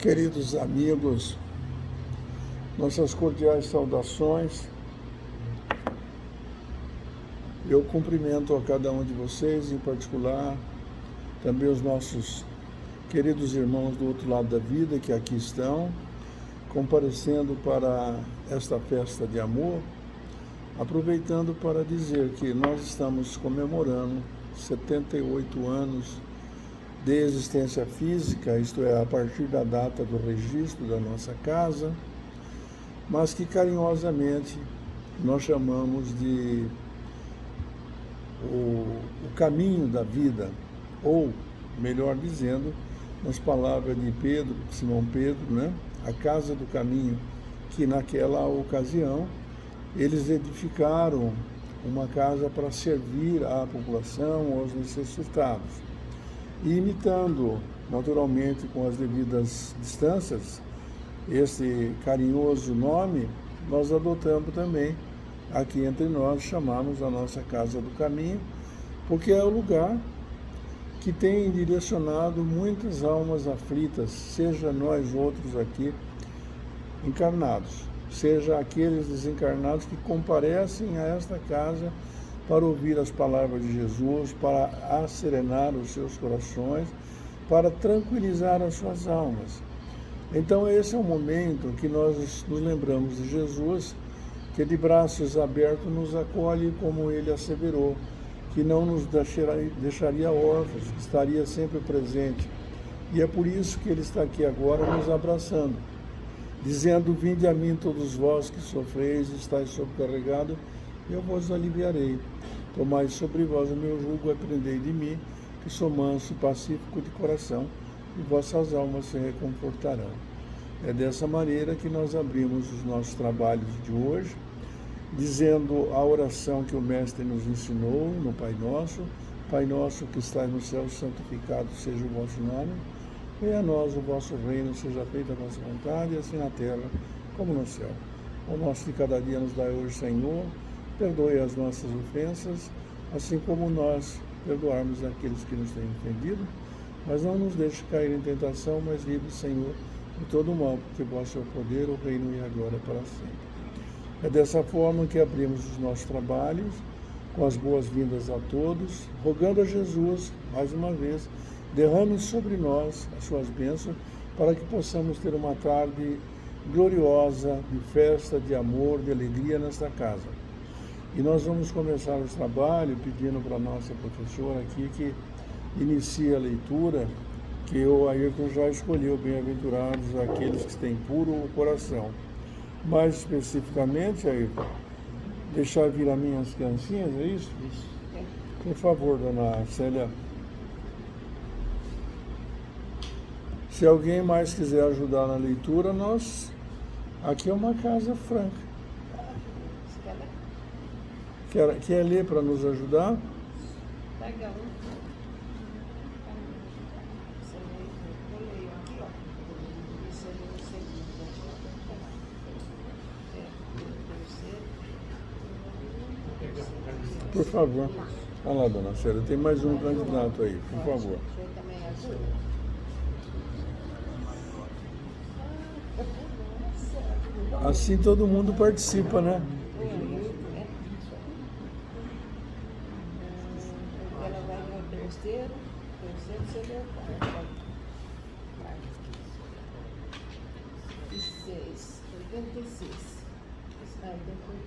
Queridos amigos, nossas cordiais saudações. Eu cumprimento a cada um de vocês, em particular, também os nossos queridos irmãos do outro lado da vida que aqui estão, comparecendo para esta festa de amor, aproveitando para dizer que nós estamos comemorando 78 anos de existência física, isto é, a partir da data do registro da nossa casa, mas que carinhosamente nós chamamos de o caminho da vida, ou, melhor dizendo, nas palavras de Simão Pedro, né? A casa do caminho, que naquela ocasião eles edificaram uma casa para servir à população, aos necessitados. E imitando, naturalmente, com as devidas distâncias, esse carinhoso nome, nós adotamos também, aqui entre nós, chamamos a nossa Casa do Caminho, porque é o lugar que tem direcionado muitas almas aflitas, seja nós outros aqui encarnados, seja aqueles desencarnados que comparecem a esta casa para ouvir as palavras de Jesus, para acerenar os seus corações, para tranquilizar as suas almas. Então esse é o momento que nós nos lembramos de Jesus, que de braços abertos nos acolhe, como ele asseverou, que não nos deixaria órfãos, que estaria sempre presente. E é por isso que ele está aqui agora nos abraçando, dizendo: vinde a mim todos vós que sofreis e estáis sobrecarregados, eu vos aliviarei. Tomai sobre vós o meu jugo, aprendei de mim, que sou manso e pacífico de coração, e vossas almas se reconfortarão. É dessa maneira que nós abrimos os nossos trabalhos de hoje, dizendo a oração que o Mestre nos ensinou no Pai Nosso: Pai nosso que estás no céu, santificado seja o vosso nome, venha a nós o vosso reino, seja feita a vossa vontade, assim na terra como no céu. O nosso de cada dia nos dai hoje, Senhor. Perdoe as nossas ofensas, assim como nós perdoarmos aqueles que nos têm ofendido. Mas não nos deixe cair em tentação, mas livre, Senhor, de todo mal, porque vosso é o poder, o reino e a glória para sempre. É dessa forma que abrimos os nossos trabalhos, com as boas-vindas a todos, rogando a Jesus, mais uma vez, derrame sobre nós as suas bênçãos, para que possamos ter uma tarde gloriosa, de festa, de amor, de alegria nesta casa. E nós vamos começar o trabalho pedindo para a nossa professora aqui que inicie a leitura, que o Ayrton já escolheu: bem-aventurados aqueles que têm puro o coração. Mais especificamente, Ayrton, deixar vir as minhas criancinhas, é isso? Isso. Por favor, dona Célia. Se alguém mais quiser ajudar na leitura, aqui é uma casa franca. Quer ler para nos ajudar? Legal. Eu leio aqui, ó. Isso ali no segundo. Por favor. Olha lá, dona Célia, tem mais um candidato aí, por favor. Você também ajuda? Assim todo mundo participa, né? Ela vai no terceiro você lê o quarto. E 6, 86. Aí depois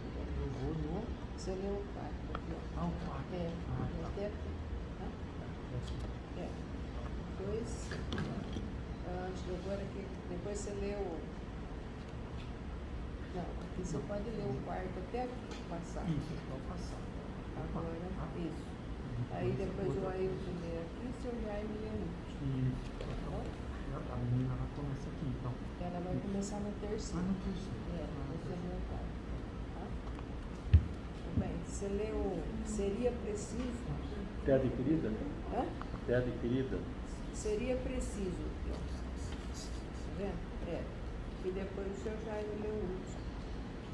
você lê o quarto. Ah, o quarto. Depois, agora aqui, depois você lê o... Não, aqui você pode ler o quarto até aqui, passar. Isso, pode passar. Agora, isso. Aí depois o Ailton lê aqui, o seu Jaime lê o último. A menina ela começa aqui, então. Ela vai começar no terceiro. No terceiro. Você lê o quarto. Tá? Tudo bem. Você lê o... Seria preciso... Pede querida? Hã? Pede querida? Seria preciso. Tá vendo? E depois o seu Jaime lê o último.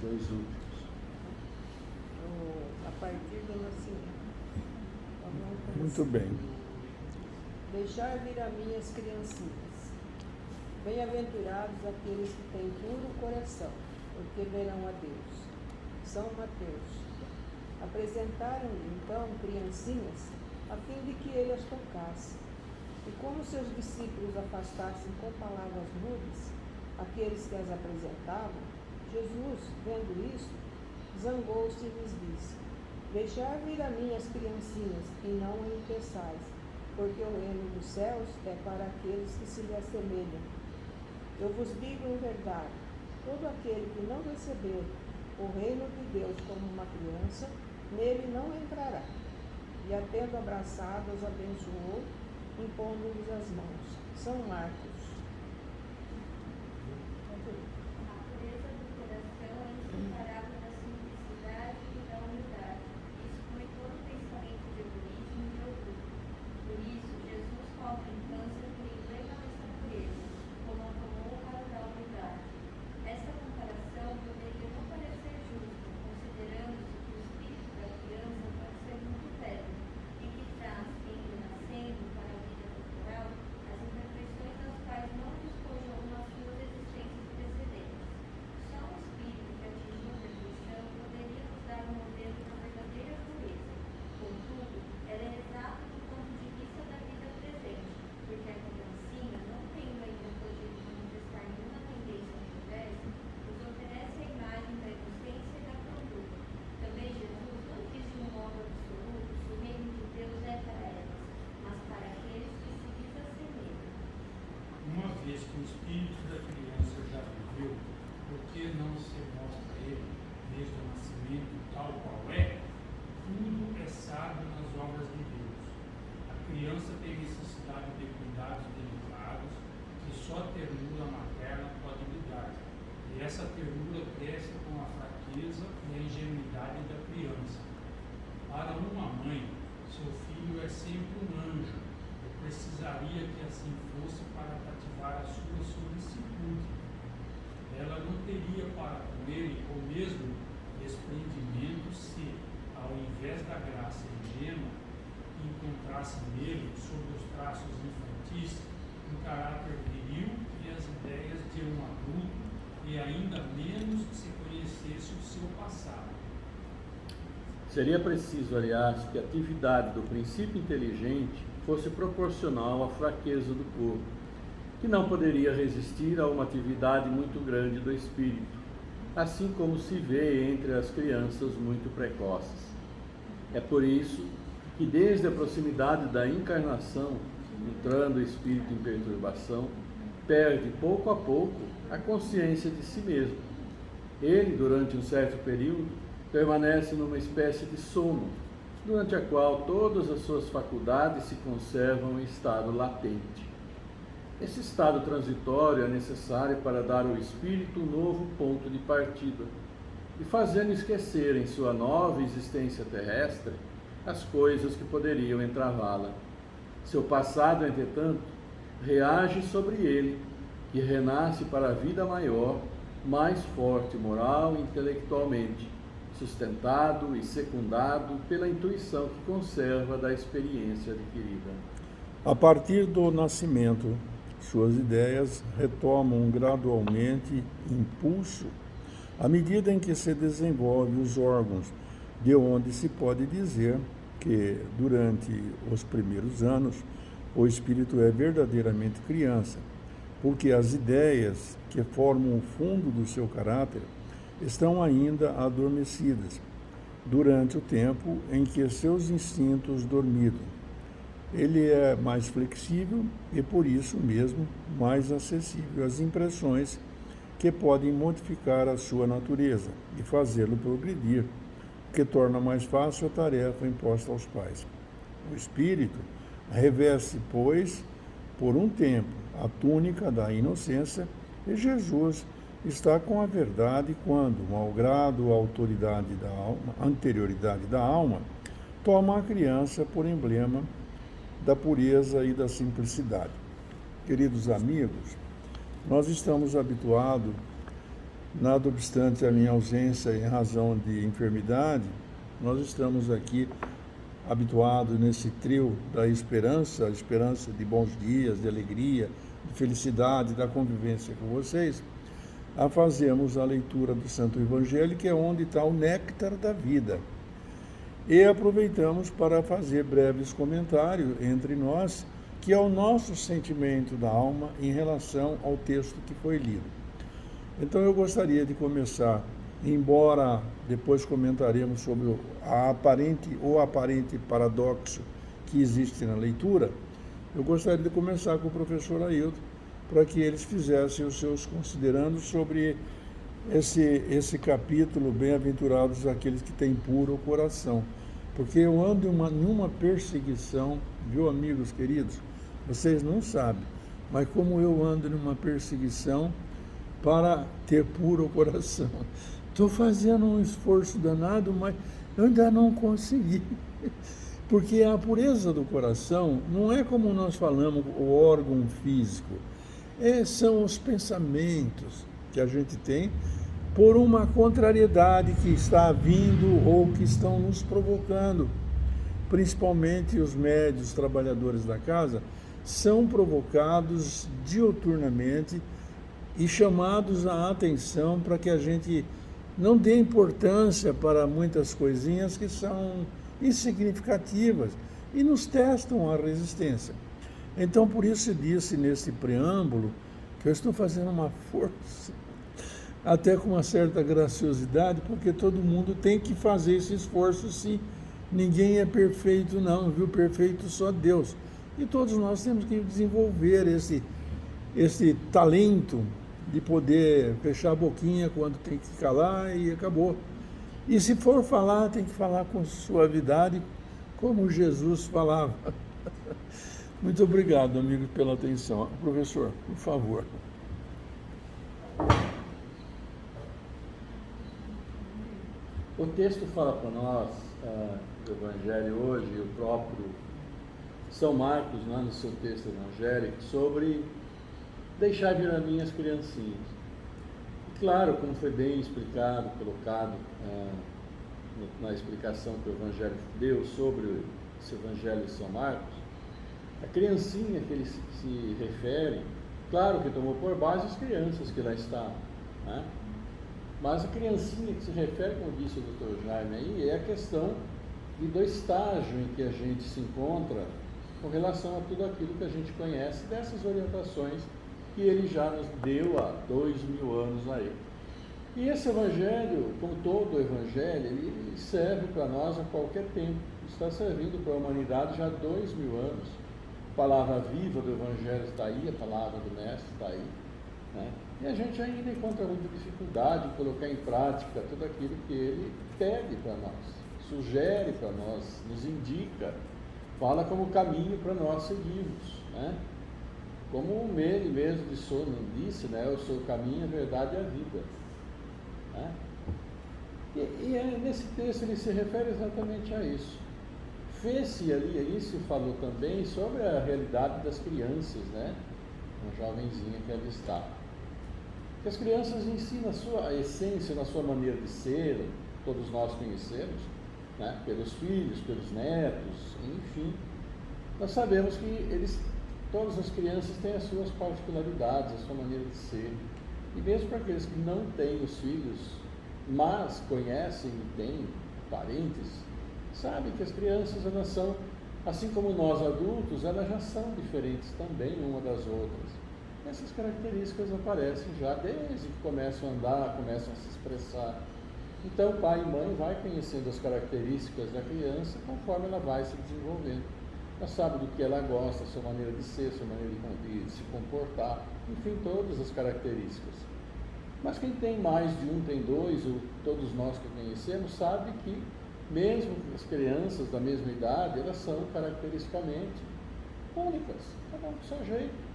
Dois últimos. A partir do nascimento. Muito bem. Deixar vir a mim as criancinhas. Bem-aventurados aqueles que têm puro coração, porque verão a Deus. São Mateus. Apresentaram-lhe então criancinhas, a fim de que ele as tocasse. E como seus discípulos afastassem com palavras rudes aqueles que as apresentavam, Jesus, vendo isto, zangou-se e lhes disse: Deixai vir a mim as criancinhas, e não a impeçais, porque o reino dos céus é para aqueles que se lhe assemelham. Eu vos digo em verdade, todo aquele que não receber o reino de Deus como uma criança, nele não entrará. E a tendo abraçado, os abençoou, impondo-lhes as mãos. São Marcos. A pureza do coração é inseparável da simplicidade e da humildade. Exclui todo pensamento de egoísmo e de orgulho. Por isso, Jesus toma a infância por emblema dessa pureza, como a tomou para da humildade. Essa comparação poderia não parecer justa, considerando-se que o espírito da criança pode ser muito velho e que traz, em renascendo para a vida corporal, as imperfeições das quais não despojou nas suas existências precedentes. Só o espírito que atingiu a perfeição poderia nos dar um modelo da verdadeira pureza. Contudo, ela é exata do ponto de vista da vida presente, porque a criancinha, não tendo ainda podido manifestar nenhuma tendência perversa, nos oferece a imagem da inocência e da candura. Também Jesus não diz de um modo absoluto se o reino de Deus é para elas, mas para aqueles que se lhes assemelham. Uma vez que o espírito da criança já viveu, por que não se mostra a ele, desde o nascimento, tal qual é? Tudo é sábio nas obras de Deus. A criança tem necessidade de cuidados delicados que só a ternura materna pode lhe dar. E essa ternura cresce com a fraqueza e a ingenuidade da criança. Para uma mãe, seu filho é sempre um anjo. Eu precisaria que assim fosse para cativar a sua solicitude. Ela não teria para com ele o mesmo desprendimento se, ao invés da graça ingênua, encontrasse nele, sob os traços infantis, um caráter viril e as ideias de um adulto, e ainda menos se conhecesse o seu passado. Seria preciso, aliás, que a atividade do princípio inteligente fosse proporcional à fraqueza do corpo, que não poderia resistir a uma atividade muito grande do espírito, assim como se vê entre as crianças muito precoces. É por isso que, desde a proximidade da encarnação, entrando o espírito em perturbação, perde pouco a pouco a consciência de si mesmo. Ele, durante um certo período, permanece numa espécie de sono, durante a qual todas as suas faculdades se conservam em estado latente. Esse estado transitório é necessário para dar ao espírito um novo ponto de partida e fazendo esquecer em sua nova existência terrestre as coisas que poderiam entravá-la. Seu passado, entretanto, reage sobre ele, que renasce para a vida maior, mais forte moral e intelectualmente, sustentado e secundado pela intuição que conserva da experiência adquirida. A partir do nascimento, suas ideias retomam gradualmente impulso à medida em que se desenvolvem os órgãos, de onde se pode dizer que, durante os primeiros anos, o espírito é verdadeiramente criança, porque as ideias que formam o fundo do seu caráter estão ainda adormecidas, durante o tempo em que seus instintos dormiram. Ele é mais flexível e, por isso mesmo, mais acessível às impressões que podem modificar a sua natureza e fazê-lo progredir, o que torna mais fácil a tarefa imposta aos pais. O espírito reveste, pois, por um tempo, a túnica da inocência, e Jesus está com a verdade quando, malgrado a anterioridade da alma, toma a criança por emblema da pureza e da simplicidade. Queridos amigos, nós estamos habituados, nada obstante a minha ausência em razão de enfermidade, nós estamos aqui habituados nesse trio da esperança, a esperança de bons dias, de alegria, de felicidade, da convivência com vocês, a fazermos a leitura do Santo Evangelho, que é onde está o néctar da vida. E aproveitamos para fazer breves comentários entre nós, que é o nosso sentimento da alma em relação ao texto que foi lido. Então eu gostaria de começar, embora depois comentaremos sobre o aparente paradoxo que existe na leitura, eu gostaria de começar com o professor Ailton, para que eles fizessem os seus considerandos sobre esse capítulo, bem-aventurados aqueles que têm puro coração. Porque eu ando em uma perseguição, viu, amigos queridos? Vocês não sabem, mas como eu ando numa perseguição para ter puro coração. Estou fazendo um esforço danado, mas eu ainda não consegui. Porque a pureza do coração não é como nós falamos, o órgão físico. São os pensamentos que a gente tem por uma contrariedade que está vindo ou que estão nos provocando. Principalmente os médios, trabalhadores da casa, são provocados diuturnamente e chamados a atenção para que a gente não dê importância para muitas coisinhas que são insignificativas e nos testam a resistência. Então, por isso disse nesse preâmbulo que eu estou fazendo uma força, até com uma certa graciosidade, porque todo mundo tem que fazer esse esforço, sim. Ninguém é perfeito, não, viu? Perfeito só Deus. E todos nós temos que desenvolver esse talento de poder fechar a boquinha quando tem que calar e acabou. E se for falar, tem que falar com suavidade, como Jesus falava. Muito obrigado, amigo, pela atenção. Professor, por favor. O texto fala para nós, do Evangelho hoje, o próprio São Marcos, no seu texto evangélico, sobre deixar vir a mim as criancinhas. E claro, como foi bem explicado, colocado na explicação que o Evangelho deu sobre esse Evangelho de São Marcos, a criancinha que ele se refere, claro que tomou por base as crianças que lá estavam, né? Mas a criancinha que se refere, como disse o Dr. Jaime aí, é a questão do estágio em que a gente se encontra com relação a tudo aquilo que a gente conhece, dessas orientações que ele já nos deu há 2000 anos aí. E esse Evangelho, como todo Evangelho, ele serve para nós a qualquer tempo, está servindo para a humanidade já há 2000 anos. A palavra viva do Evangelho está aí, a palavra do Mestre está aí, né? E a gente ainda encontra muita dificuldade em colocar em prática tudo aquilo que ele pede para nós, sugere para nós, nos indica, fala como caminho para nós seguirmos, né? Como ele mesmo disse, né? Eu sou o caminho, a verdade e a vida, né? E nesse texto ele se refere exatamente a isso. Fez-se ali, isso falou também sobre a realidade das crianças, né? Uma jovenzinha que ali está. Que as crianças em si, na sua essência, na sua maneira de ser, todos nós conhecemos, né? Pelos filhos, pelos netos, enfim. Nós sabemos que todas as crianças têm as suas particularidades, a sua maneira de ser. E mesmo para aqueles que não têm os filhos, mas conhecem e têm parentes, sabem que as crianças, elas são, assim como nós adultos, elas já são diferentes também uma das outras. Essas características aparecem já desde que começam a andar, começam a se expressar. Então, pai e mãe vai conhecendo as características da criança conforme ela vai se desenvolvendo. Ela sabe do que ela gosta, a sua maneira de ser, a sua maneira de se comportar, enfim, todas as características. Mas quem tem mais de um, tem dois, ou todos nós que conhecemos, sabe que mesmo as crianças da mesma idade, elas são caracteristicamente únicas, cada um do seu jeito.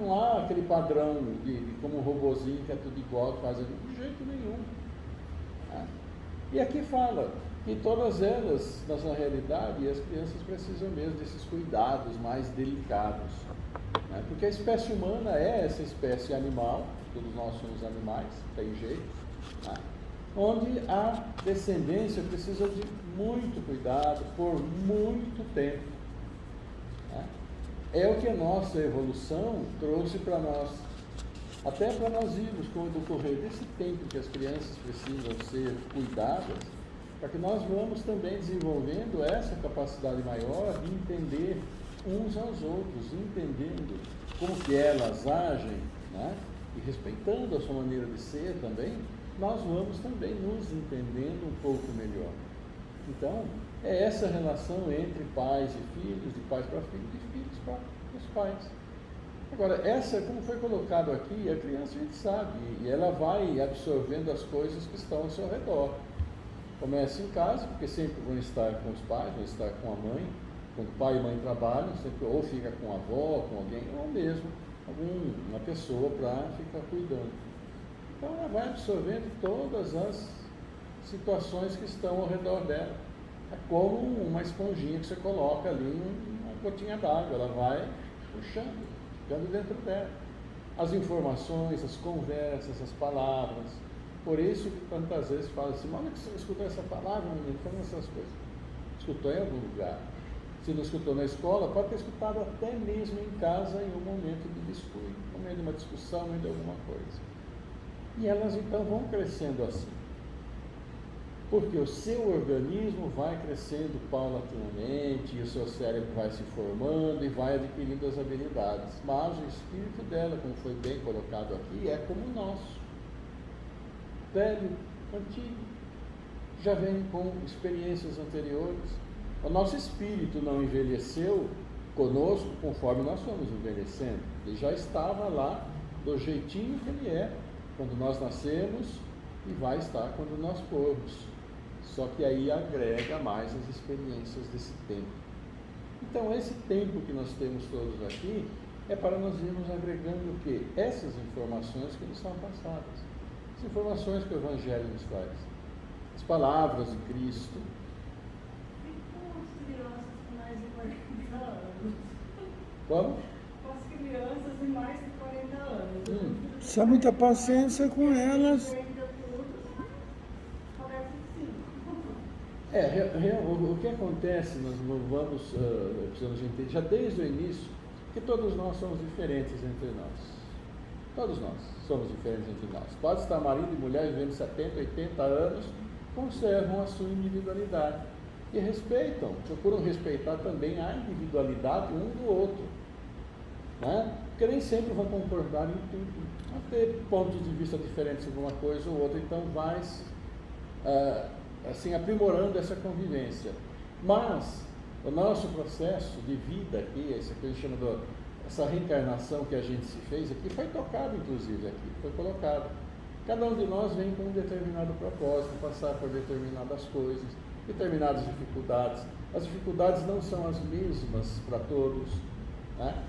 Não há aquele padrão de como um robozinho que é tudo igual, que faz de jeito nenhum. E aqui fala que todas elas, na realidade, as crianças precisam mesmo desses cuidados mais delicados. Porque a espécie humana é essa espécie animal, todos nós somos animais, tem jeito, onde a descendência precisa de muito cuidado por muito tempo. é o que a nossa evolução trouxe para nós. Até para nós irmos com o decorrer desse tempo que as crianças precisam ser cuidadas, para que nós vamos também desenvolvendo essa capacidade maior de entender uns aos outros, entendendo como que elas agem, né? E respeitando a sua maneira de ser também, nós vamos também nos entendendo um pouco melhor. Então, é essa relação entre pais e filhos, de pais para filhos, de filhos para os pais. Agora, essa, como foi colocado aqui, a criança a gente sabe, e ela vai absorvendo as coisas que estão ao seu redor. Começa em casa, porque sempre vão estar com os pais, vão estar com a mãe. Quando pai e mãe trabalham, sempre ou fica com a avó, com alguém, ou mesmo uma pessoa para ficar cuidando. Então ela vai absorvendo todas as situações que estão ao redor dela. É como uma esponjinha que você coloca ali, uma gotinha d'água, ela vai puxando, ficando dentro dela. As informações, as conversas, as palavras. Por isso que tantas vezes fala assim, olha que você escutou essa palavra, menino, falando essas coisas. Escutou em algum lugar. Se não escutou na escola, pode ter escutado até mesmo em casa em um momento de descuido, no meio de uma discussão, no meio de alguma coisa. E elas então vão crescendo assim. Porque o seu organismo vai crescendo paulatinamente, e o seu cérebro vai se formando e vai adquirindo as habilidades. Mas o espírito dela, como foi bem colocado aqui, é como o nosso. Velho, antigo, já vem com experiências anteriores. O nosso espírito não envelheceu conosco conforme nós fomos envelhecendo. Ele já estava lá do jeitinho que ele é quando nós nascemos e vai estar quando nós formos. Só que aí agrega mais as experiências desse tempo. Então, esse tempo que nós temos todos aqui é para nós irmos agregando o quê? Essas informações que nos são passadas. As informações que o Evangelho nos traz. As palavras de Cristo. Como? Com as crianças de mais de 40 anos. Precisa muita paciência com elas. O que acontece, nós precisamos entender, já desde o início, que todos nós somos diferentes entre nós. Todos nós somos diferentes entre nós. Pode estar marido e mulher vivendo 70, 80 anos, conservam a sua individualidade. E respeitam, procuram respeitar também a individualidade um do outro. Né? Porque nem sempre vão concordar em tudo. Vão ter pontos de vista diferentes sobre uma coisa ou outra, então vai assim, aprimorando essa convivência. Mas o nosso processo de vida aqui, esse que a gente chama essa reencarnação que a gente se fez aqui, foi tocado inclusive aqui, foi colocado. Cada um de nós vem com um determinado propósito, passar por determinadas coisas, determinadas dificuldades. As dificuldades não são as mesmas para todos. Né?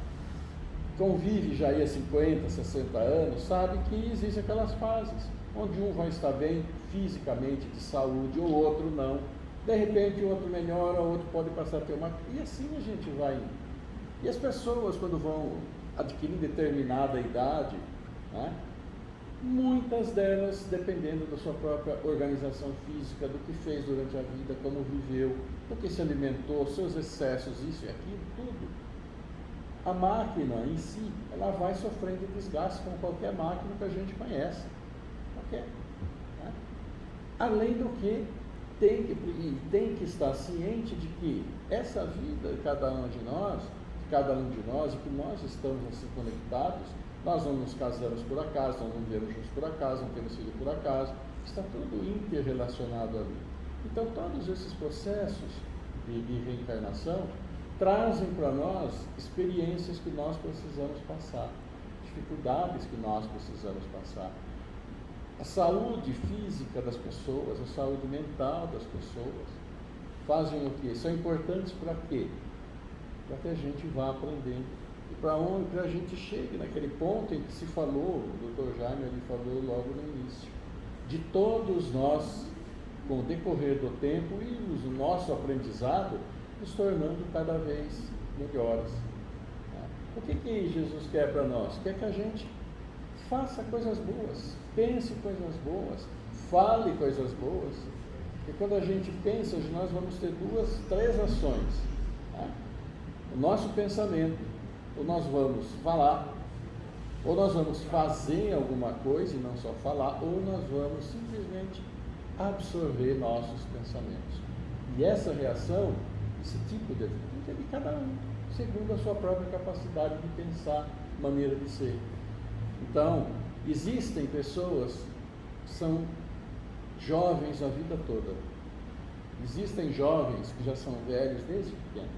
Convive já aí há 50, 60 anos, sabe que existem aquelas fases, onde um vai estar bem fisicamente, de saúde, ou outro não. De repente o outro melhora, o outro pode passar a ter uma... E assim a gente vai indo. E as pessoas, quando vão adquirir determinada idade, né? Muitas delas, dependendo da sua própria organização física, do que fez durante a vida, como viveu, do que se alimentou, seus excessos, isso e aquilo, tudo. A máquina em si, ela vai sofrendo desgaste como qualquer máquina que a gente conhece. Qualquer. Né? Além do que, tem que estar ciente de que essa vida de cada um de nós, e que nós estamos assim conectados, nós não nos casamos por acaso, nós não vivemos juntos por acaso, não temos filho por acaso, está tudo interrelacionado ali. Então, todos esses processos de reencarnação trazem para nós experiências que nós precisamos passar, dificuldades que nós precisamos passar. A saúde física das pessoas, a saúde mental das pessoas, fazem o quê? São importantes para quê? Para que a gente vá aprendendo. E para onde a gente chegue naquele ponto em que se falou, o Dr. Jaime ali falou logo no início, de todos nós, com o decorrer do tempo e o nosso aprendizado, nos tornando cada vez melhores. O que Jesus quer para nós? Quer que a gente faça coisas boas, pense coisas boas, fale coisas boas. E quando a gente pensa, nós vamos ter 2, 3 ações. O nosso pensamento, ou nós vamos falar, ou nós vamos fazer alguma coisa e não só falar, ou nós vamos simplesmente absorver nossos pensamentos. E essa reação, esse tipo de atitude é de cada um, segundo a sua própria capacidade de pensar, maneira de ser. Então, existem pessoas que são jovens a vida toda. Existem jovens que já são velhos desde pequeno,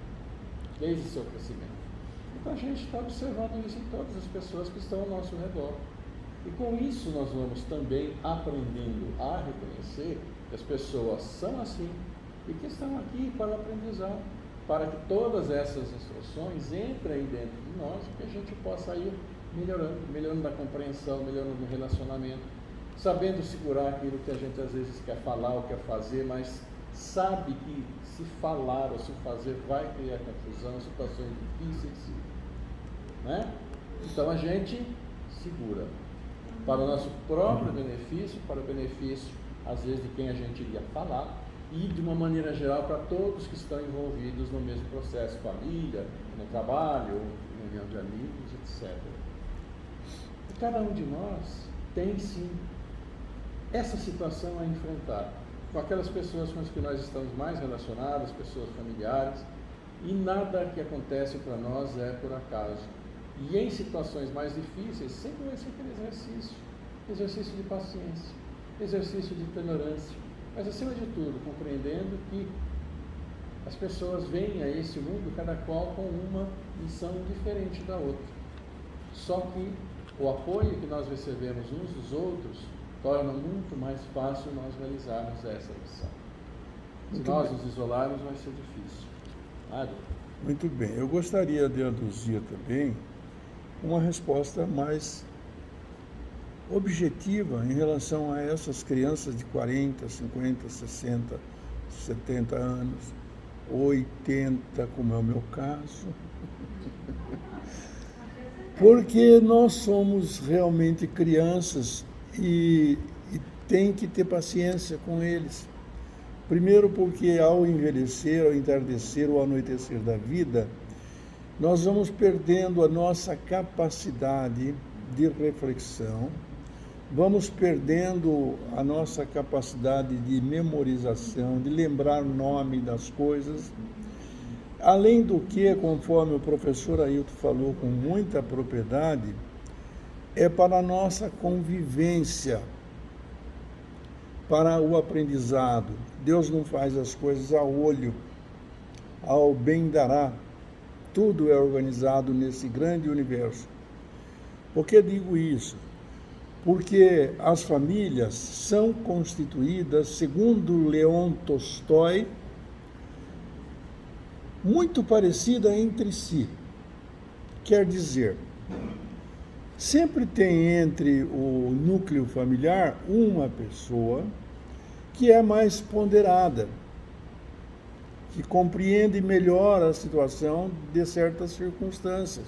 desde o seu crescimento. Então a gente está observando isso em todas as pessoas que estão ao nosso redor. E com isso nós vamos também aprendendo a reconhecer que as pessoas são assim e que estão aqui para o aprendizado, para que todas essas instruções entrem dentro de nós e que a gente possa ir melhorando na compreensão, melhorando no relacionamento, sabendo segurar aquilo que a gente às vezes quer falar ou quer fazer, mas sabe que se falar ou se fazer vai criar confusão, situações difíceis, né? Então a gente segura para o nosso próprio benefício, para o benefício às vezes de quem a gente iria falar e de uma maneira geral para todos que estão envolvidos no mesmo processo, família, no trabalho, reunião de amigos, etc. E cada um de nós tem sim essa situação a enfrentar com aquelas pessoas com as que nós estamos mais relacionados, pessoas familiares, e nada que acontece para nós é por acaso. E em situações mais difíceis, sempre vai ser aquele exercício de paciência, exercício de tolerância, mas acima de tudo, compreendendo que as pessoas vêm a esse mundo, cada qual com uma missão diferente da outra. Só que o apoio que nós recebemos uns dos outros torna muito mais fácil nós realizarmos essa missão. Se nós nos isolarmos, vai ser difícil. Muito bem. Eu gostaria de aduzir também uma resposta mais objetiva em relação a essas crianças de 40, 50, 60, 70 anos, 80, como é o meu caso. Porque nós somos realmente crianças e tem que ter paciência com eles. Primeiro porque ao envelhecer, ao entardecer ou anoitecer da vida, nós vamos perdendo a nossa capacidade de reflexão, vamos perdendo a nossa capacidade de memorização, de lembrar o nome das coisas. Além do que, conforme o professor Ailton falou com muita propriedade, é para a nossa convivência, para o aprendizado. Deus não faz as coisas a olho, ao bem dará. Tudo é organizado nesse grande universo. Por que digo isso? Porque as famílias são constituídas, segundo Leon Tolstói, muito parecida entre si. Quer dizer, sempre tem entre o núcleo familiar uma pessoa que é mais ponderada, que compreende melhor a situação de certas circunstâncias,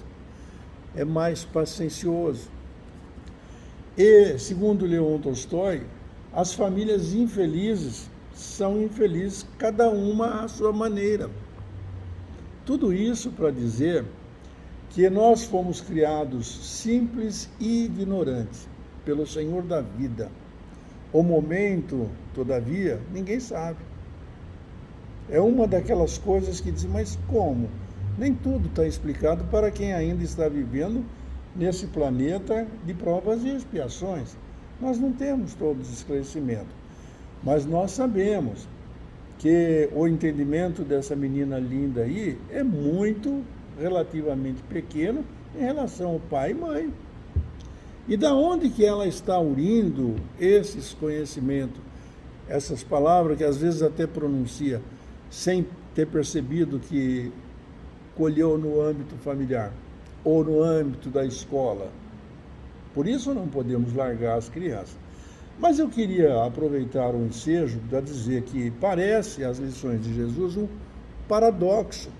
é mais paciencioso. E, segundo Leon Tolstói, as famílias infelizes são infelizes, cada uma à sua maneira. Tudo isso para dizer que nós fomos criados simples e ignorantes pelo Senhor da vida. O momento, todavia, ninguém sabe. É uma daquelas coisas que diz, mas como? Nem tudo está explicado para quem ainda está vivendo nesse planeta de provas e expiações. Nós não temos todo esse esclarecimento, mas nós sabemos que o entendimento dessa menina linda aí é muito relativamente pequeno em relação ao pai e mãe. E da onde que ela está urindo esses conhecimentos, essas palavras que às vezes até pronuncia sem ter percebido que colheu no âmbito familiar ou no âmbito da escola? Por isso não podemos largar as crianças. Mas eu queria aproveitar o ensejo para dizer que parece as lições de Jesus um paradoxo.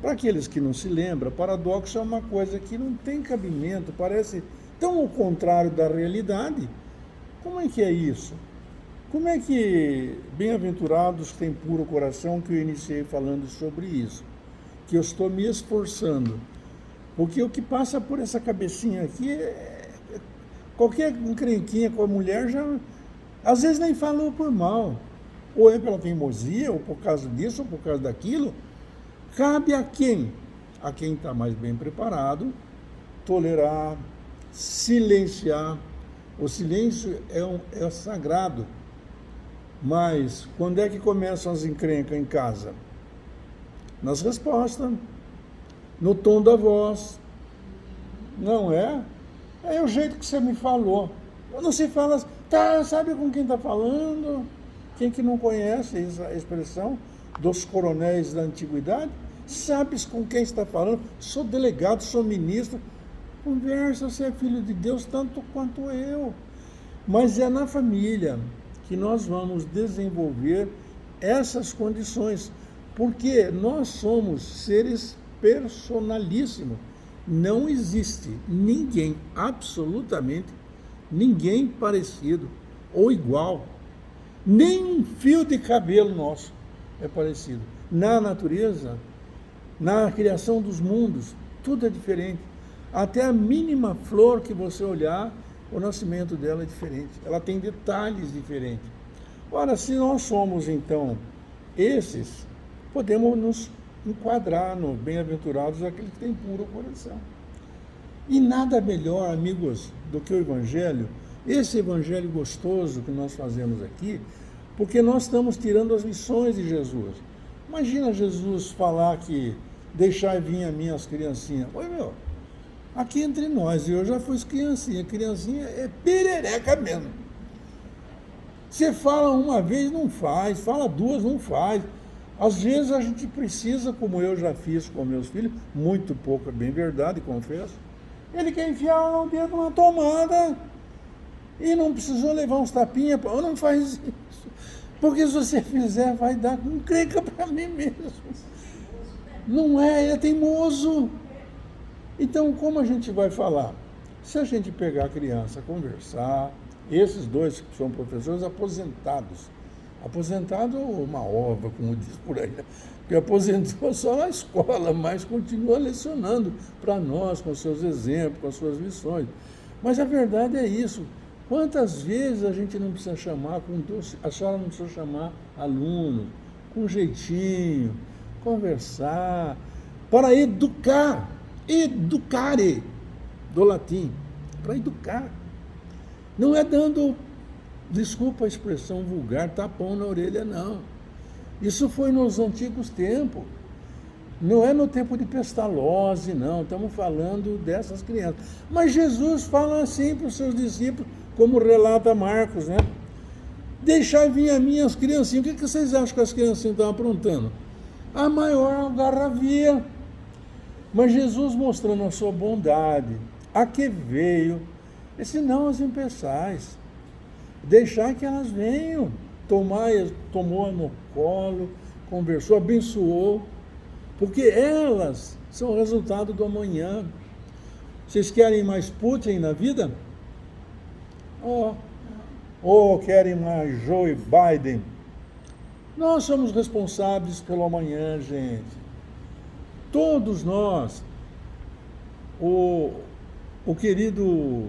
Para aqueles que não se lembram, paradoxo é uma coisa que não tem cabimento, parece tão ao contrário da realidade. Como é que é isso? Como é que bem-aventurados têm puro coração, que eu iniciei falando sobre isso? Que eu estou me esforçando Porque o que passa por essa cabecinha aqui qualquer encrenquinha com a mulher já, às vezes nem falou por mal. Ou é pela teimosia, ou por causa disso, ou por causa daquilo. Cabe a quem? A quem está mais bem preparado, tolerar, silenciar. O silêncio é sagrado. Mas quando é que começam as encrencas em casa? Nas respostas, no tom da voz. Não é? É o jeito que você me falou. Quando você fala, tá, sabe com quem está falando? Quem que não conhece essa expressão dos coronéis da antiguidade? Sabes com quem está falando? Sou delegado, sou ministro. Conversa, você é filho de Deus tanto quanto eu. Mas é na família que nós vamos desenvolver essas condições, porque nós somos seres personalíssimos. Não existe ninguém, absolutamente ninguém parecido ou igual. Nem um fio de cabelo nosso é parecido. Na natureza, na criação dos mundos, tudo é diferente. Até a mínima flor que você olhar, o nascimento dela é diferente. Ela tem detalhes diferentes. Ora, se nós somos, então, esses, podemos nos enquadrar no bem-aventurados aqueles que têm puro coração. E nada melhor, amigos, do que o Evangelho, esse Evangelho gostoso que nós fazemos aqui, porque nós estamos tirando as lições de Jesus. Imagina Jesus falar que deixai vir a mim as criancinhas. Oi, meu, aqui entre nós, eu já fui criancinha é perereca mesmo. Você fala uma vez, não faz, fala duas, não faz. Às vezes a gente precisa, como eu já fiz com meus filhos, muito pouco, é bem verdade, confesso. Ele quer enfiar o dedo na tomada e não precisou levar uns tapinhas, não faz isso. Porque se você fizer, vai dar encrenca para mim mesmo. Não é, ele é teimoso. Então, como a gente vai falar? Se a gente pegar a criança, conversar, esses dois que são professores aposentados, aposentado uma ova, como diz por aí, que aposentou só na escola, mas continua lecionando para nós, com seus exemplos, com as suas lições. Mas a verdade é isso. Quantas vezes a gente não precisa chamar, a senhora não precisa chamar aluno, com jeitinho, conversar, para educar, educare, do latim, para educar. Não é dando, desculpa a expressão vulgar, tapão na orelha, não. Isso foi nos antigos tempos. Não é no tempo de Pestalozzi, não. Estamos falando dessas crianças. Mas Jesus fala assim para os seus discípulos, como relata Marcos, né? Deixai vir a mim as criancinhas. O que vocês acham que as criancinhas estão aprontando? A maior algarravia. Mas Jesus mostrando a sua bondade, a que veio, disse, não as impeçais. Deixar que elas venham. Tomou no colo, conversou, abençoou, porque elas são o resultado do amanhã. Vocês querem mais Putin na vida? Ou querem mais Joe Biden? Nós somos responsáveis pelo amanhã, gente. Todos nós. O querido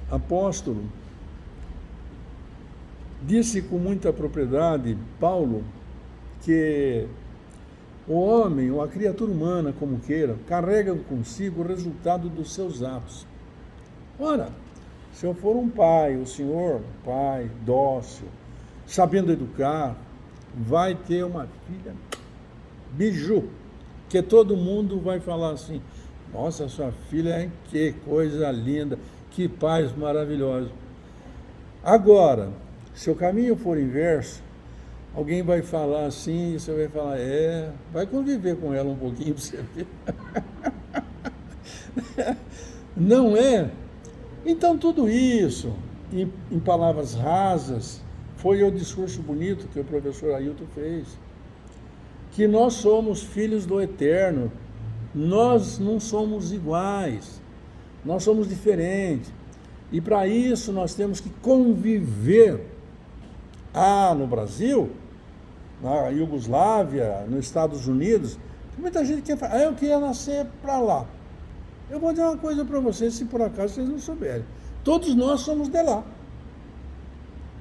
apóstolo disse com muita propriedade, Paulo, que o homem, ou a criatura humana, como queira, carrega consigo o resultado dos seus atos. Ora, se eu for um pai, o senhor, pai, dócil, sabendo educar, vai ter uma filha biju, que todo mundo vai falar assim, nossa, sua filha, que coisa linda, que pais maravilhosos. Agora, se o caminho for inverso, alguém vai falar assim, e você vai falar, vai conviver com ela um pouquinho para você ver. Não é? Então, tudo isso, em palavras rasas, foi o discurso bonito que o professor Ailton fez. Que nós somos filhos do Eterno, nós não somos iguais, nós somos diferentes. E para isso nós temos que conviver. No Brasil, na Iugoslávia, nos Estados Unidos, muita gente quer falar, eu queria nascer para lá. Eu vou dizer uma coisa para vocês, se por acaso vocês não souberem. Todos nós somos de lá.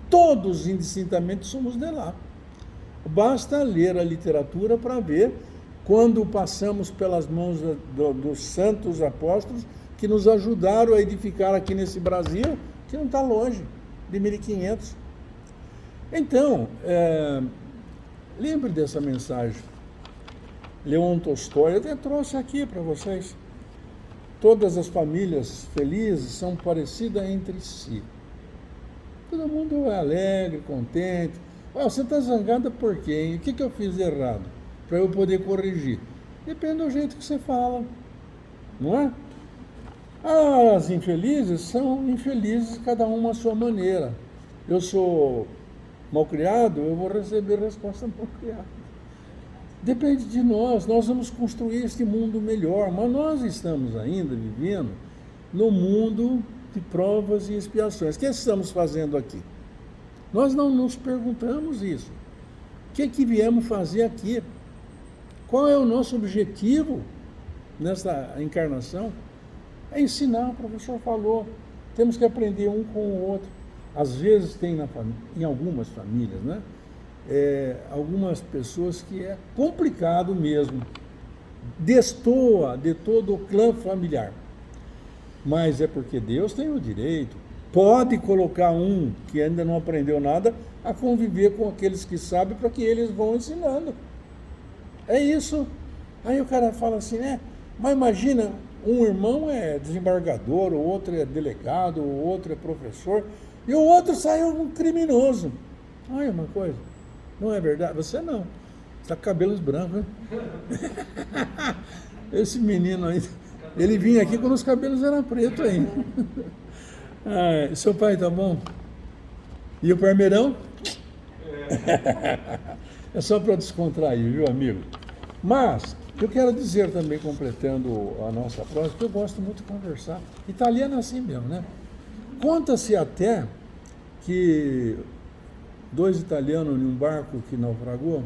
Todos, indistintamente, somos de lá. Basta ler a literatura para ver quando passamos pelas mãos dos santos apóstolos que nos ajudaram a edificar aqui nesse Brasil, que não está longe, de 1500. Então, lembre dessa mensagem. Leon Tolstói, eu até trouxe aqui para vocês. Todas as famílias felizes são parecidas entre si. Todo mundo é alegre, contente. Você está zangada por quê? Hein? O que eu fiz de errado? Para eu poder corrigir. Depende do jeito que você fala. Não é? As infelizes são infelizes, cada uma à sua maneira. Eu sou malcriado, eu vou receber resposta malcriada. Depende de nós vamos construir este mundo melhor, mas nós estamos ainda vivendo no mundo de provas e expiações. O que estamos fazendo aqui? Nós não nos perguntamos isso. O que viemos fazer aqui? Qual é o nosso objetivo nessa encarnação? É ensinar, o professor falou. Temos que aprender um com o outro. Às vezes tem em algumas famílias, né? Algumas pessoas que é complicado mesmo, destoa de todo o clã familiar, mas é porque Deus tem o direito, pode colocar um que ainda não aprendeu nada a conviver com aqueles que sabem, para que eles vão ensinando. É isso. Aí o cara fala assim, mas imagina, um irmão é desembargador, o outro é delegado, o outro é professor, e o outro saiu um criminoso. Olha uma coisa, não é verdade? Você não. Está com cabelos brancos, né? Esse menino aí, ele vinha aqui quando os cabelos eram pretos ainda. Seu pai tá bom? E o Parmeirão? É só para descontrair, viu, amigo? Mas eu quero dizer também, completando a nossa prosa, que eu gosto muito de conversar. Italiano é assim mesmo, né? Conta-se até que 2 italianos em um barco que naufragou,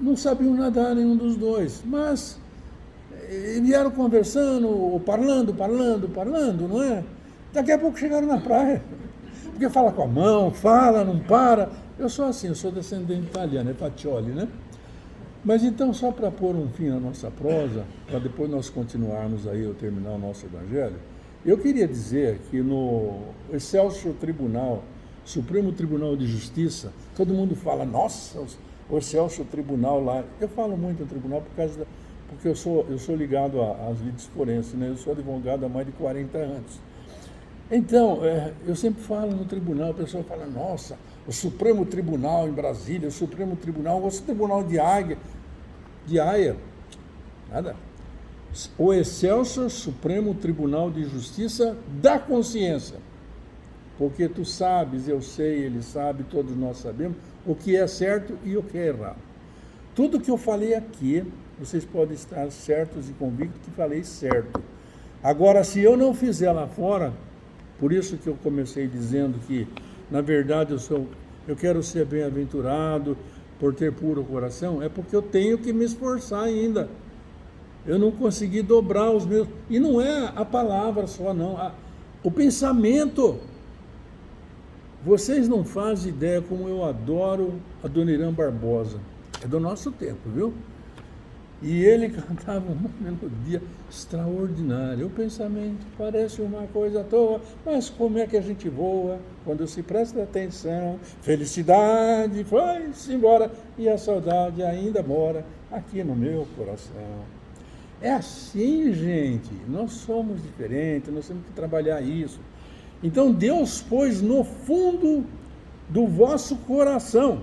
não sabiam nadar nenhum dos dois, mas vieram conversando, parlando, não é? Daqui a pouco chegaram na praia, porque fala com a mão, fala, não para. Eu sou assim, eu sou descendente italiano, é Pacioli, né? Mas então, só para pôr um fim na nossa prosa, para depois nós continuarmos aí, eu terminar o nosso evangelho, eu queria dizer que no Excelsior Tribunal, Supremo Tribunal de Justiça, todo mundo fala, nossa, o Excelsior Tribunal lá. Eu falo muito no tribunal porque eu sou ligado às lides forenses, né? Eu sou advogado há mais de 40 anos. Então, eu sempre falo no tribunal, a pessoa fala, nossa, o Supremo Tribunal em Brasília, o Supremo Tribunal, o Tribunal de Haia, nada. O Excelsior Supremo Tribunal de Justiça da Consciência. Porque tu sabes, eu sei, ele sabe, todos nós sabemos o que é certo e o que é errado. Tudo que eu falei aqui, vocês podem estar certos e convictos que falei certo. Agora, se eu não fizer lá fora, por isso que eu comecei dizendo que, na verdade, eu quero ser bem-aventurado por ter puro coração, é porque eu tenho que me esforçar ainda. Eu não consegui dobrar os meus... E não é a palavra só, não. O pensamento... Vocês não fazem ideia como eu adoro a Dona Irã Barbosa. É do nosso tempo, viu? E ele cantava uma melodia extraordinária. O pensamento parece uma coisa à toa, mas como é que a gente voa quando se presta atenção? Felicidade foi-se embora e a saudade ainda mora aqui no meu coração. É assim, gente. Nós somos diferentes, nós temos que trabalhar isso. Então Deus pôs no fundo do vosso coração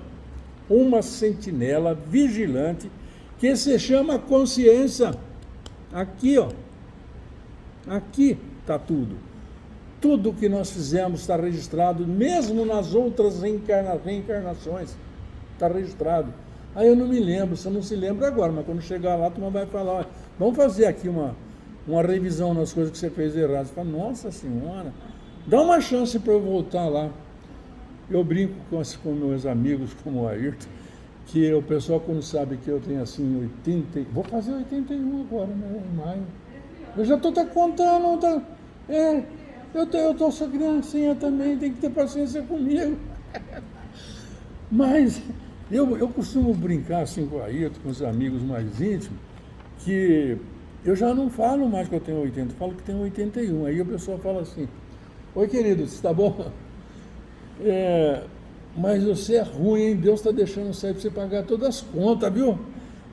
uma sentinela vigilante que se chama consciência. Aqui, ó. Aqui está tudo. Tudo que nós fizemos está registrado, mesmo nas outras reencarnações. Está registrado. Aí eu não me lembro, você não se lembra agora, mas quando chegar lá, tu vai falar, olha, vamos fazer aqui uma revisão nas coisas que você fez errado. Você fala, nossa senhora, dá uma chance para eu voltar lá. Eu brinco com meus amigos, como o Ayrton, que o pessoal, quando sabe que eu tenho assim 80, vou fazer 81 agora, né, em maio. Eu já estou contando. Eu estou sua criancinha também, tem que ter paciência comigo. Mas eu costumo brincar assim com o Ayrton, com os amigos mais íntimos, que eu já não falo mais que eu tenho 80, eu falo que tenho 81. Aí a pessoa fala assim, oi querido, você está bom? Mas você é ruim, hein? Deus está deixando sair para você pagar todas as contas, viu?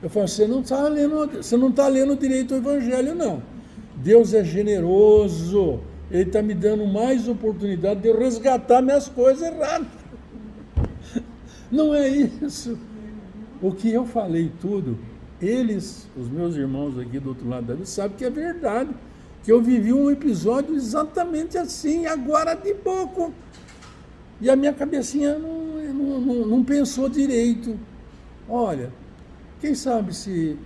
Eu falo, você não está lendo direito o Evangelho, não. Deus é generoso, Ele está me dando mais oportunidade de eu resgatar minhas coisas erradas. Não é isso. O que eu falei tudo, eles, os meus irmãos aqui do outro lado da vida, sabem que é verdade. Que eu vivi um episódio exatamente assim, agora de pouco. E a minha cabecinha não pensou direito. Olha, quem sabe se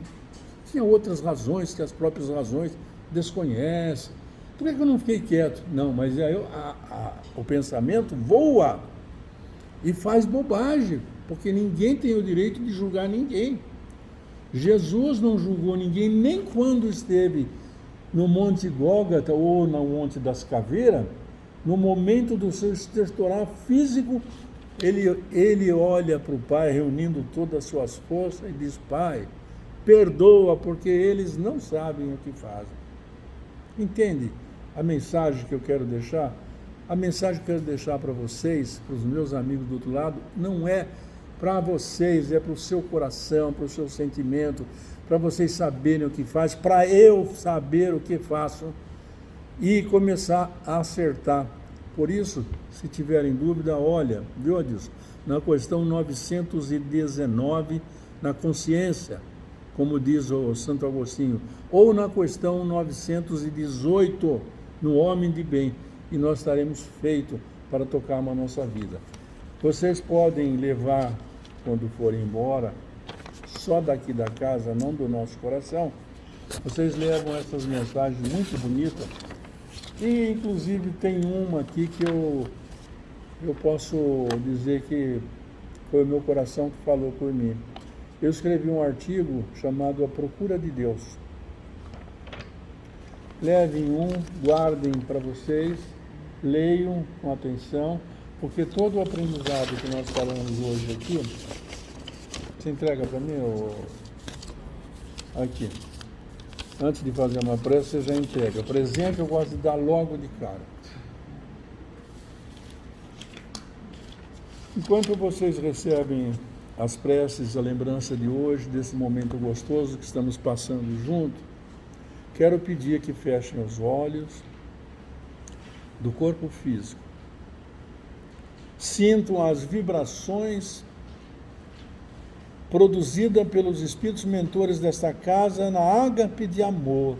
tinha outras razões, que as próprias razões desconhecem. Por que eu não fiquei quieto? Não, mas aí o pensamento voa e faz bobagem, porque ninguém tem o direito de julgar ninguém. Jesus não julgou ninguém nem quando esteve no Monte Gólgota ou no Monte das Caveiras. No momento do seu estertorar físico, ele olha para o Pai, reunindo todas as suas forças, e diz, Pai, perdoa, porque eles não sabem o que fazem. Entende a mensagem que eu quero deixar? A mensagem que eu quero deixar para vocês, para os meus amigos do outro lado, não é para vocês, é para o seu coração, para o seu sentimento, para vocês saberem o que faz, para eu saber o que faço e começar a acertar. Por isso, se tiverem dúvida, olha, viu, Adilson, na questão 919, na consciência, como diz o Santo Agostinho, ou na questão 918, no homem de bem, e nós estaremos feitos para tocarmos a nossa vida. Vocês podem levar, quando forem embora, só daqui da casa, não do nosso coração, vocês levam essas mensagens muito bonitas, e inclusive tem uma aqui que eu posso dizer que foi o meu coração que falou por mim. Eu escrevi um artigo chamado A Procura de Deus. Levem guardem para vocês, leiam com atenção, porque todo o aprendizado que nós falamos hoje aqui, você entrega para mim? Aqui. Antes de fazer uma prece, você já entrega. Presente eu gosto de dar logo de cara. Enquanto vocês recebem as preces, a lembrança de hoje, desse momento gostoso que estamos passando junto, quero pedir que fechem os olhos do corpo físico. Sintam as vibrações produzidas pelos espíritos mentores desta casa na ágape de amor,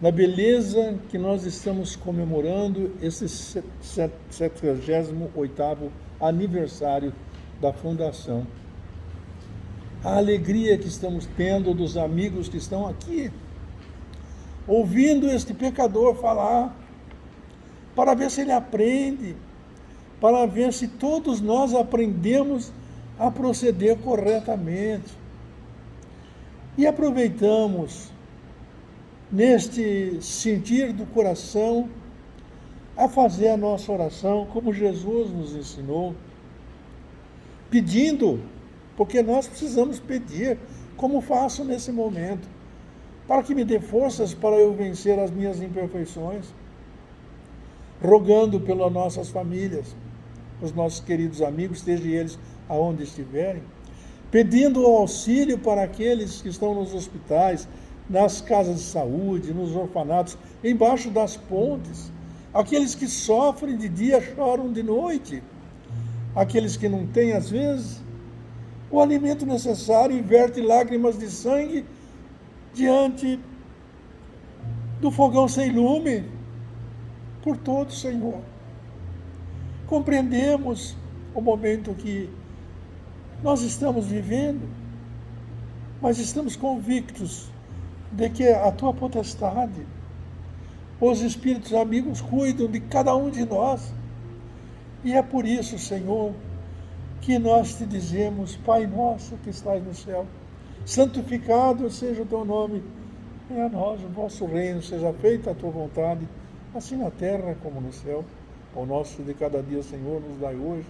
na beleza que nós estamos comemorando esse 78º aniversário da Fundação. A alegria que estamos tendo dos amigos que estão aqui, ouvindo este pecador falar, para ver se ele aprende, para ver se todos nós aprendemos a proceder corretamente. E aproveitamos, neste sentir do coração, a fazer a nossa oração como Jesus nos ensinou, pedindo, porque nós precisamos pedir, como faço nesse momento, para que me dê forças para eu vencer as minhas imperfeições, rogando pelas nossas famílias, os nossos queridos amigos, estejam eles aonde estiverem, pedindo auxílio para aqueles que estão nos hospitais, nas casas de saúde, nos orfanatos, embaixo das pontes, aqueles que sofrem de dia, choram de noite, aqueles que não têm, às vezes, o alimento necessário e vertem lágrimas de sangue diante do fogão sem lume, por todos, Senhor. Compreendemos o momento que nós estamos vivendo, mas estamos convictos de que a Tua potestade, os Espíritos amigos cuidam de cada um de nós. E é por isso, Senhor, que nós te dizemos, Pai nosso que estás no céu, santificado seja o Teu nome, Venha a nós o vosso reino, seja feita a tua vontade, assim na terra como no céu. O nosso de cada dia, Senhor, nos dai hoje.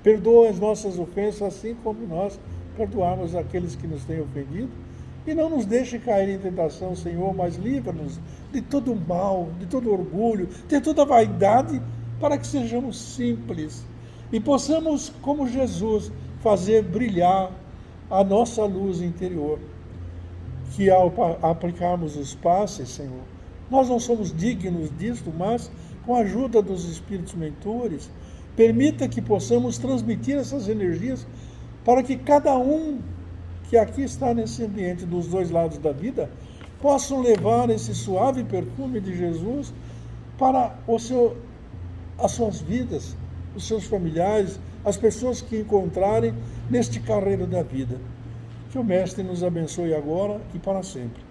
Perdoa as nossas ofensas, assim como nós perdoamos aqueles que nos têm ofendido. E não nos deixe cair em tentação, Senhor, mas livra-nos de todo mal, de todo orgulho, de toda vaidade, para que sejamos simples e possamos, como Jesus, fazer brilhar a nossa luz interior. Que ao aplicarmos os passes, Senhor, nós não somos dignos disto, mas com a ajuda dos Espíritos mentores, permita que possamos transmitir essas energias para que cada um que aqui está nesse ambiente dos dois lados da vida possam levar esse suave perfume de Jesus para as suas vidas, os seus familiares, as pessoas que encontrarem neste carreiro da vida. Que o Mestre nos abençoe agora e para sempre.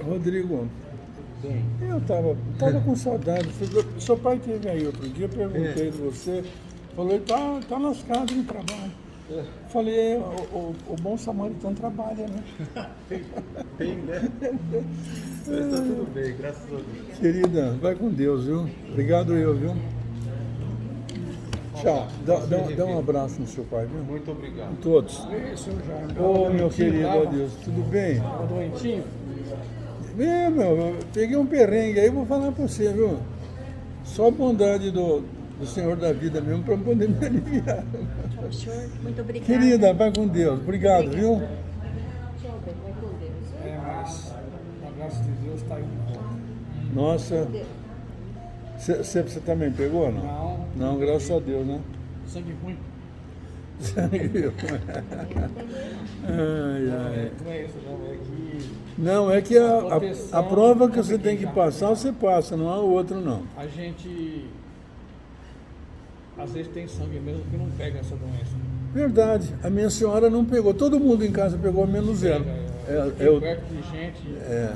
Rodrigo, Bem, eu tava com saudade. Seu pai esteve aí outro dia, perguntei de você. Falou, tá lascado no trabalho. Falei, o bom samaritano trabalha, né? tem, né? Mas tá tudo bem, graças a Deus. Querida, vai com Deus, viu? Obrigado eu, viu? Tchau. Dá um abraço no seu pai, viu? Muito obrigado. Todos. Isso, já. Ô, meu querido, adeus. Tudo bem? Tava doentinho? Eu peguei um perrengue aí, vou falar pra você, viu? Só a bondade do Senhor da vida mesmo para poder me aliviar. Senhor, muito obrigada. Querida, vai com Deus. Obrigado, viu? Tchau, bem, vai com Deus. Mas, com a graça de Deus, tá aí de volta. Nossa. Você também pegou, não? Não. Não, graças a Deus, né? Sangue ruim. Ai, ai. Não é isso, não. É que Não, é que a prova que você tem que passar, você passa, não há outra, não. a gente, às vezes, tem sangue mesmo que não pega essa doença. Verdade, a minha senhora não pegou, todo mundo em casa pegou menos zero. Eu perto de gente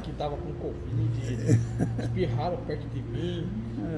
que estava com Covid, espirraram perto de mim.